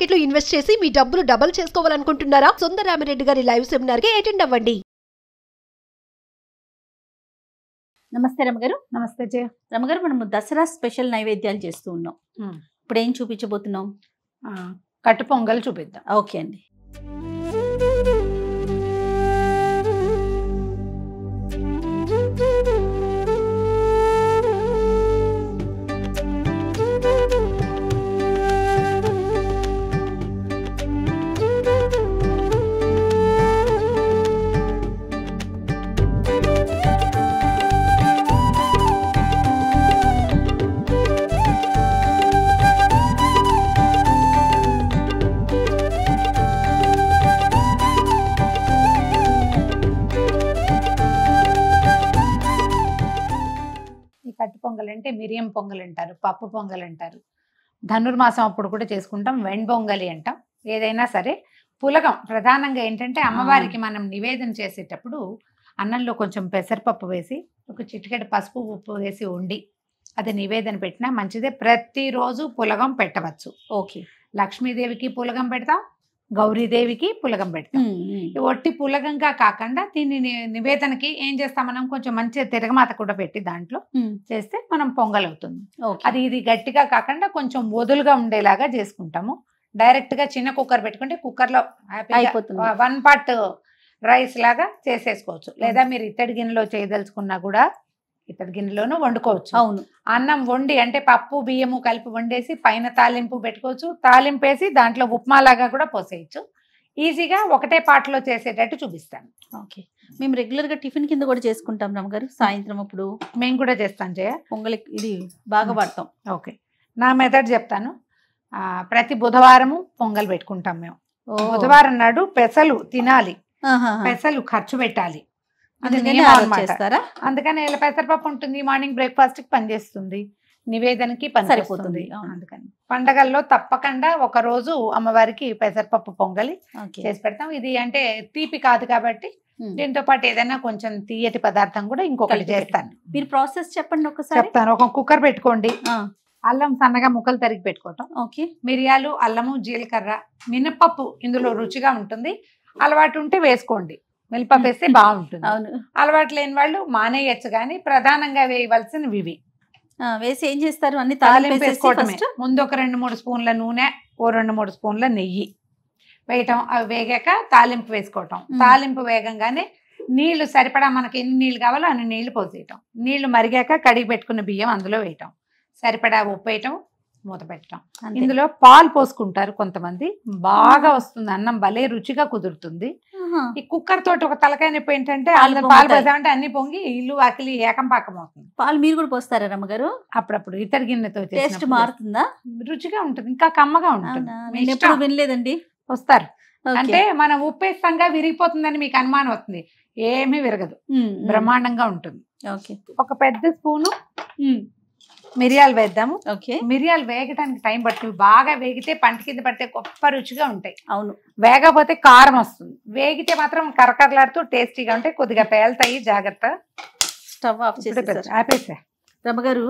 Market లో invest చేసి మీ డబ్బులు డబుల్ చేసుకోవాలనుకుంటున్నారా? సుందర రామిరెడ్డి గారి లైవ్ సెమినార్ కి అటెండ్ అవ్వండి. నమస్తే రమగారు. నమస్తే జయ. రమగారు, మనము దసరా స్పెషల్ నైవేద్యాలు చేస్తూ ఉన్నాం. ఇప్పుడు ఏం చూపించబోతున్నాం? కట్టు పొంగల్ చూపిద్దాం. ఓకే అండి. కట్టు పొంగల్ అంటే మిరియం పొంగల్ అంటారు, పప్పు పొంగల్ అంటారు. ధనుర్మాసం అప్పుడు కూడా చేసుకుంటాం. వెణ్బొంగలి అంటాం. ఏదైనా సరే పులగం ప్రధానంగా ఏంటంటే అమ్మవారికి మనం నివేదన చేసేటప్పుడు అన్నంలో కొంచెం పెసరపప్పు వేసి ఒక చిటికెడు పసుపు ఉప్పు వేసి వండి అది నివేదన పెట్టినా మంచిదే. ప్రతిరోజు పులగం పెట్టవచ్చు. ఓకే. లక్ష్మీదేవికి పులగం పెడతాం, గౌరీదేవికి పులగం పెడతాం. ఒట్టి పులగంగా కాకుండా దీన్ని నివేదనకి ఏం చేస్తాం, మనం కొంచెం మంచిగా తిరగమాత కూడా పెట్టి దాంట్లో చేస్తే మనం పొంగల్ అవుతుంది. అది ఇది గట్టిగా కాకుండా కొంచెం వదులుగా ఉండేలాగా చేసుకుంటాము. డైరెక్ట్ గా చిన్న కుక్కర్ పెట్టుకుంటే కుక్కర్ లో అయిపోతుంది. 1 part రైస్ లాగా చేసేసుకోవచ్చు. లేదా మీరు ఇత్తడి గిన్నెలో చేయదలుచుకున్నా కూడా ఇత్తడి గిన్నెలోనూ వండుకోవచ్చు. అవును. అన్నం వండి అంటే పప్పు బియ్యము కలిపి వండేసి పైన తాలింపు పెట్టుకోవచ్చు. తాలింపు వేసి దాంట్లో ఉప్మా లాగా కూడా పోసేయచ్చు. ఈజీగా ఒకటే పాటలో చేసేటట్టు చూపిస్తాను. ఓకే. మేము రెగ్యులర్ గా టిఫిన్ కింద కూడా చేసుకుంటాం రమగారు. సాయంత్రం అప్పుడు మేము కూడా చేస్తాం జయ. పొంగల్ ఇది బాగా వాడతాం. ఓకే. నా మెథడ్ చెప్తాను. ప్రతి బుధవారము పొంగల్ పెట్టుకుంటాం మేము. బుధవారం నాడు పెసలు తినాలి, పెసలు ఖర్చు పెట్టాలి. అందుకని పెసరపప్పు ఉంటుంది. మార్నింగ్ బ్రేక్ఫాస్ట్ కి పనిచేస్తుంది, నివేదనకి పని సరిపోతుంది. అందుకని పండగల్లో తప్పకుండా ఒక రోజు అమ్మవారికి పెసరపప్పు పొంగలి చేసి పెడతాం. ఇది అంటే తీపి కాదు కాబట్టి దీంతో పాటు ఏదైనా కొంచెం తీయటి పదార్థం కూడా ఇంకొకటి చేస్తాను. మీరు ప్రాసెస్ చెప్పండి ఒకసారి. చెప్తాను. ఒక కుక్కర్ పెట్టుకోండి. అల్లం సన్నగా ముక్కలు తరిగి పెట్టుకోవటం. ఓకే. మిరియాలు, అల్లము, జీలకర్ర, మినపప్పు ఇందులో రుచిగా ఉంటుంది. అలవాటు ఉంటే వేసుకోండి, మినపప్పు వేస్తే బాగుంటుంది. అవును. అలవాటు లేని వాళ్ళు మానేయచ్చు. కానీ ప్రధానంగా వేయవలసినవి ఇవి. వేసి ఏం చేస్తారు? అన్ని తాలింపు వేసుకోవటమే. ముందు ఒక 2-3 స్పూన్ల నూనె, ఓ 2-3 స్పూన్ల నెయ్యి వేయటం. అవి వేగాక తాలింపు వేసుకోవటం. తాలింపు వేగంగానే నీళ్లు సరిపడా మనకి ఎన్ని నీళ్లు కావాలో అన్ని నీళ్లు పోసేయటం. నీళ్లు మరిగాక కడిగి పెట్టుకున్న బియ్యం అందులో వేయటం. సరిపడా ఉప్పు వేయటం, మూత పెట్టడం. ఇందులో పాలు పోసుకుంటారు కొంతమంది. బాగా వస్తుంది అన్నం, భలే రుచిగా కుదురుతుంది. ఈ కుక్కర్ తోటి ఒక తలకాయ నొప్పి ఏంటంటే పాలు పోసామంటే అన్ని పొంగి ఇల్లు వాకిలి ఏకం పాకం అవుతుంది. పాలు మీరు కూడా పోస్తారా రమ్మగారు? అప్పుడప్పుడు ఇతర గిన్నెతో టేస్ట్ మారుతుందా? రుచిగా ఉంటుంది, ఇంకా కమ్మగా ఉంటుంది. ఎప్పుడు వినలేదండి. వస్తారు అంటే మనం ఉప్పేస్తంగా విరిగిపోతుందని మీకు అనుమానం వస్తుంది. ఏమీ విరగదు, బ్రహ్మాండంగా ఉంటుంది. ఓకే. ఒక పెద్ద స్పూను మిరియాలు వేద్దాము. ఓకే. మిరియాలు వేగటానికి టైం పడుతుంది. బాగా వేగితే పంట కింద పడితే గొప్ప రుచిగా ఉంటాయి. అవును. వేగపోతే కారం వస్తుంది. వేగితే మాత్రం కరకరలాడుతూ టేస్టీగా ఉంటాయి. కొద్దిగా పేలుతాయి, జాగ్రత్త. స్టవ్ ఆఫ్ చేసి ఆపేసా. రమగారు,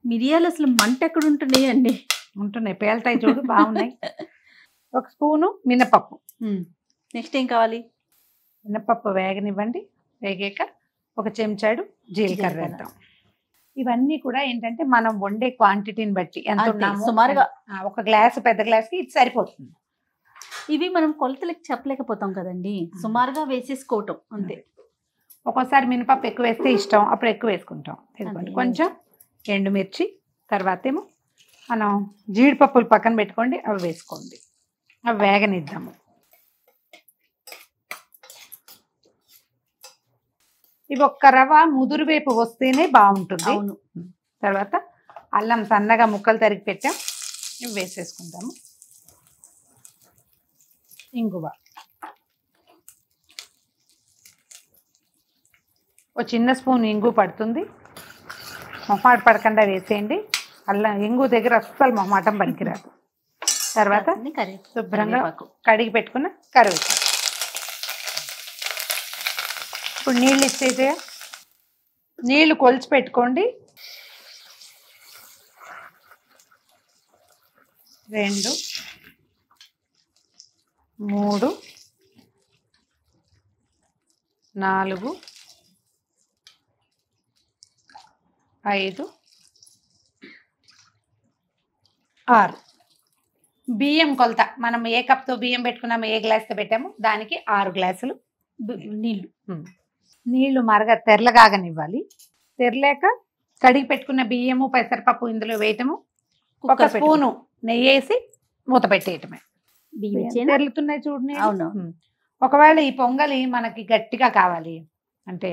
మిరియాలు అసలు మంట ఎక్కడ ఉంటున్నాయి అండి? ఉంటున్నాయి, పేలుతాయి చూడు, బాగున్నాయి. ఒక స్పూను మినపప్పు. నెక్స్ట్ ఏం కావాలి? మినపప్పు వేగనివ్వండి. వేగాక ఒక చెంచాడు జీలకర్ర వేద్దాం. ఇవన్నీ కూడా ఏంటంటే మనం వండే క్వాంటిటీని బట్టి ఎంత ఉన్నామో సుమారుగా ఒక గ్లాసు, పెద్ద గ్లాస్కి ఇది సరిపోతుంది. ఇవి మనం కొలతలకి చెప్పలేకపోతాం కదండి, సుమారుగా వేసేసుకోవటం అంతే. ఒక్కోసారి మినపప్పు ఎక్కువ వేస్తే ఇష్టం, అప్పుడు ఎక్కువ వేసుకుంటాం. కొంచెం ఎండుమిర్చి, తర్వాత ఏమో మనం జీడిపప్పులు పక్కన పెట్టుకోండి, అవి వేసుకోండి. అవి వేగనిద్దాము. ఇవి ఒక్క రవ్వ ముదురు వేపు వస్తేనే బాగుంటుంది. తర్వాత అల్లం సన్నగా ముక్కలు తరిగి పెట్టాం, ఇవి వేసేసుకుంటాము. ఇంగువ ఒక చిన్న స్పూన్ ఇంగు పడుతుంది. మొహమాట పడకుండా వేసేయండి. అల్లం ఇంగు దగ్గర అస్సలు మొహమాటం పనికిరాదు. తర్వాత శుభ్రంగా కడిగి పెట్టుకున్న కరివేపాకు. ఇప్పుడు నీళ్ళు ఇచ్చేసే, నీళ్లు కొలిచి పెట్టుకోండి. 2 3 4 5 6 బియ్యం కొలత మనం ఏ కప్తో బియ్యం పెట్టుకున్నాము, ఏ గ్లాస్తో పెట్టాము, దానికి 6 గ్లాసులు నీళ్ళు. నీళ్లు తెరలగాగనివ్వాలి. తెరలేక కడిగి పెట్టుకున్న బియ్యము పెసరపప్పు ఇందులో వేయటము, ఒక స్పూను నెయ్యి వేసి మూత పెట్టేయటమే. తెరులుతున్నాయి చూడండి. అవును. ఒకవేళ ఈ పొంగలి మనకి గట్టిగా కావాలి అంటే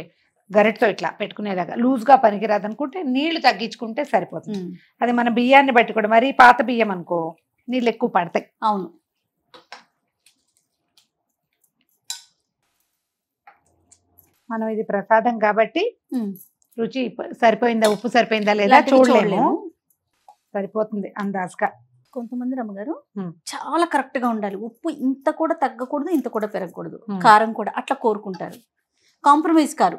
గరిటతో ఇట్లా పెట్టుకునేదాకా లూజ్గా పనికిరాదు అనుకుంటే నీళ్లు తగ్గించుకుంటే సరిపోతుంది. అది మన బియ్యాన్ని బట్టి కూడా, మరీ పాత బియ్యం అనుకో నీళ్ళు ఎక్కువ పడతాయి. అవును. మనం ఇది ప్రసాదం కాబట్టి రుచి సరిపోయిందా, ఉప్పు సరిపోయిందా లేదా చూడలేము. సరిపోతుంది అందాజుగా. కొంతమంది రమ్మగారు చాలా కరెక్ట్ గా ఉండాలి, ఉప్పు ఇంత కూడా తగ్గకూడదు, ఇంత కూడా పెరగకూడదు, కారం కూడా అట్లా కోరుకుంటారు. కాంప్రమైజ్ కారు,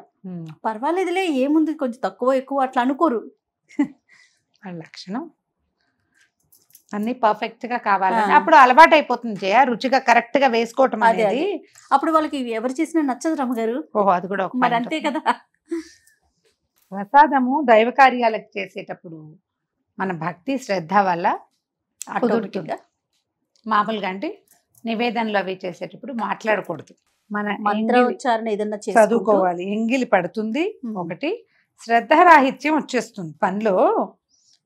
పర్వాలేదులే ఏముంది కొంచెం తక్కువ ఎక్కువ అట్లా అనుకోరు. లక్షణం అన్ని పర్ఫెక్ట్ గా కావాలి, అప్పుడు అలవాటు అయిపోతుంది జయ, రుచిగా కరెక్ట్ గా వేసుకోవటం అనేది. అప్పుడు వాళ్ళకి ఎవరు చేసినా నచ్చదు రమ్మగారు. ఓహో, అది కూడా మరి అంతే కదా. ప్రసాదము దైవ కార్యాలకు చేసేటప్పుడు మన భక్తి శ్రద్ధ వల్ల కుదురుతుందా. మామూలుగా అంటే నివేదనలు అవి చేసేటప్పుడు మాట్లాడకూడదు, మన మంత్రోచ్చారణ ఏదన్నా చదువుకోవాలి. ఎంగిలి పడుతుంది ఒకటి, శ్రద్ధారాహిత్యం వచ్చేస్తుంది, పనిలో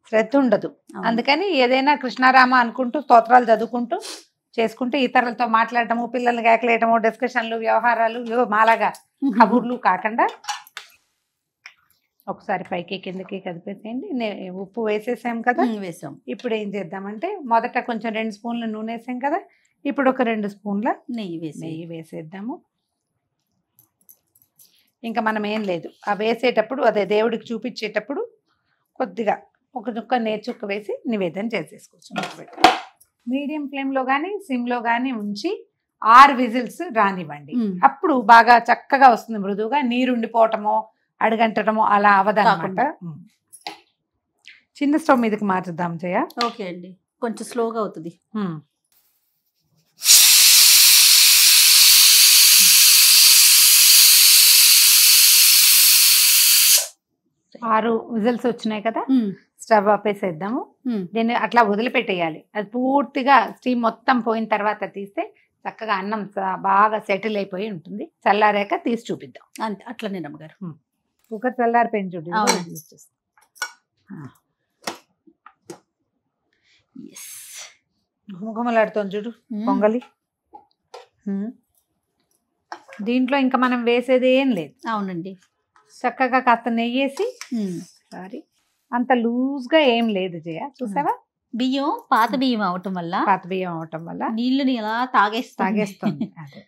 శ్రద్ధ ఉండదు. అందుకని ఏదైనా కృష్ణారామ అనుకుంటూ స్తోత్రాలు చదువుకుంటూ చేసుకుంటే ఇతరులతో మాట్లాడటము, పిల్లల్ని కేకలేయటము, డిస్కషన్లు, వ్యవహారాలు మాలాగా కబుర్లు కాకుండా ఒకసారి పైకి కిందకి కదిపేసేయండి. ఉప్పు వేసేసాం కదా, వేసాం. ఇప్పుడు ఏం చేద్దామంటే మొదట కొంచెం 2 స్పూన్ల నూనె వేసాం కదా, ఇప్పుడు ఒక 2 స్పూన్ల నెయ్యి వేసేద్దాము. ఇంకా మనం ఏం లేదు, ఆ వేసేటప్పుడు అదే దేవుడికి చూపించేటప్పుడు కొద్దిగా ఒక చుక్క నేర్చుక్క వేసి నివేదన చేసేసుకోవచ్చు. మీడియం ఫ్లేమ్లో కానీ సిమ్లో కానీ ఉంచి 6 విజిల్స్ రానివ్వండి. అప్పుడు బాగా చక్కగా వస్తుంది, మృదువుగా. నీరుండిపోవటమో అడుగంటడమో అలా అవదన్నమాట. చిన్న స్టవ్ మీదకి మార్చుద్దాం జయ. ఓకే అండి, కొంచెం స్లోగా అవుతుంది. 6 విజిల్స్ వచ్చినాయి కదా, స్టవ్ ఆపేసేద్దాము. దీన్ని అట్లా వదిలిపెట్టేయాలి. అది పూర్తిగా స్టీమ్ మొత్తం పోయిన తర్వాత తీస్తే చక్కగా అన్నం బాగా సెటిల్ అయిపోయి ఉంటుంది. చల్లారాక తీసి చూపిద్దాం. అంతే, అట్లనే నమ్మగారు. కుక్కర్ చల్లారిపోయింది చూడు. గుమగుమలాడుతోంది చూడు పొంగలి. దీంట్లో ఇంకా మనం వేసేది ఏం లేదు. అవునండి, చక్కగా కాస్త నెయ్యేసి, సారీ అంత లూజ్గా ఏం లేదు జయ, చూసావా. బియ్యం పాత బియ్యం అవటం వల్ల నీళ్ళని ఎలా తాగేస్తుంది. అదే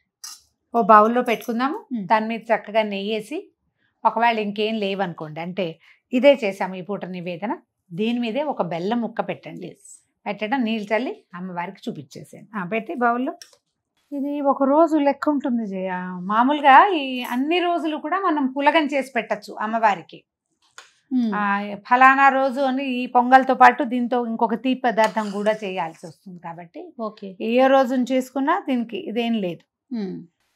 ఓ బౌల్లో పెట్టుకుందాము. దాని మీద చక్కగా నెయ్యేసి, ఒకవేళ ఇంకేం లేవనుకోండి, అంటే ఇదే చేసాము ఈ పూట నివేదన, దీని మీదే ఒక బెల్లం ముక్క పెట్టండి. పెట్టడం నీళ్ళు చల్లి అమ్మవారికి చూపించేసాను. పెట్టి బౌల్లో. ఇది ఒక రోజు లెక్క ఉంటుంది జయ. మామూలుగా ఈ అన్ని రోజులు కూడా మనం పులగం చేసి పెట్టచ్చు అమ్మవారికి. ఫలానా రోజు అని ఈ పొంగల్తో పాటు దీంతో ఇంకొక తీపి పదార్థం కూడా చేయాల్సి వస్తుంది. కాబట్టి ఏ రోజును చేసుకున్నా దీనికి ఇదేం లేదు.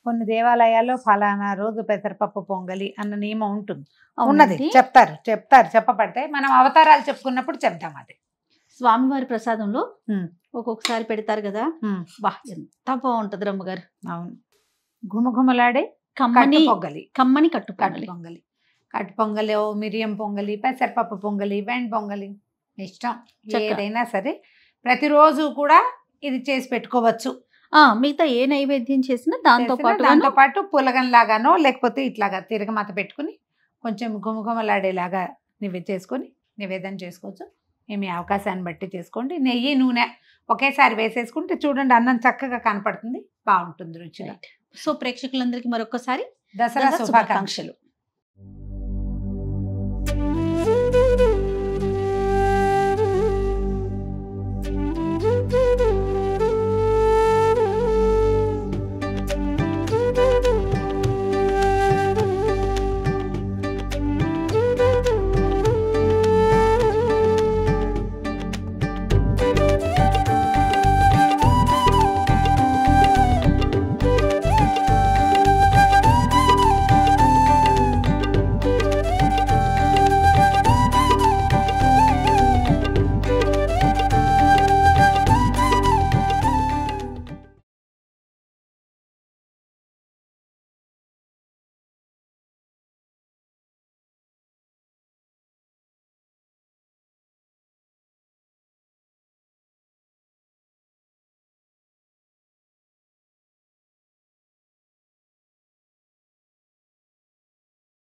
కొన్ని దేవాలయాల్లో ఫలానా రోజు పెసరపప్పు పొంగలి అన్న నియమం ఉంటుంది, ఉన్నది చెప్తారు చెప్పబడతాయి. మనం అవతారాలు చెప్పుకున్నప్పుడు చెప్తాం. అది స్వామివారి ప్రసాదంలో ఒక్కొక్కసారి పెడతారు కదా, బా ఎంత బాగుంటది రమ్మగారు. అవును, గుమగుమలాడే కమ్మని కట్టు పొంగలి. కట్టు పొంగలి, మిరియం పొంగలి, పెసరపప్పు పొంగలి, వెండి పొంగలి, ఇష్టం ఏదైనా సరే ప్రతిరోజు కూడా ఇది చేసి పెట్టుకోవచ్చు. మిగతా ఏ నైవేద్యం చేసినా దాంతో పాటు పులగం లాగానో లేకపోతే ఇట్లాగా తిరగమాత పెట్టుకుని కొంచెం గుమగుమలాడేలాగా చేసుకొని నివేదన చేసుకోవచ్చు. మీ అవకాశాన్ని బట్టి చేసుకోండి. నెయ్యి నూనె ఒకేసారి వేసేసుకుంటే చూడండి అన్నం చక్కగా కనపడుతుంది, బాగుంటుంది రుచిగా. సో ప్రేక్షకులందరికీ మరొకసారి దసరా శుభాకాంక్షలు.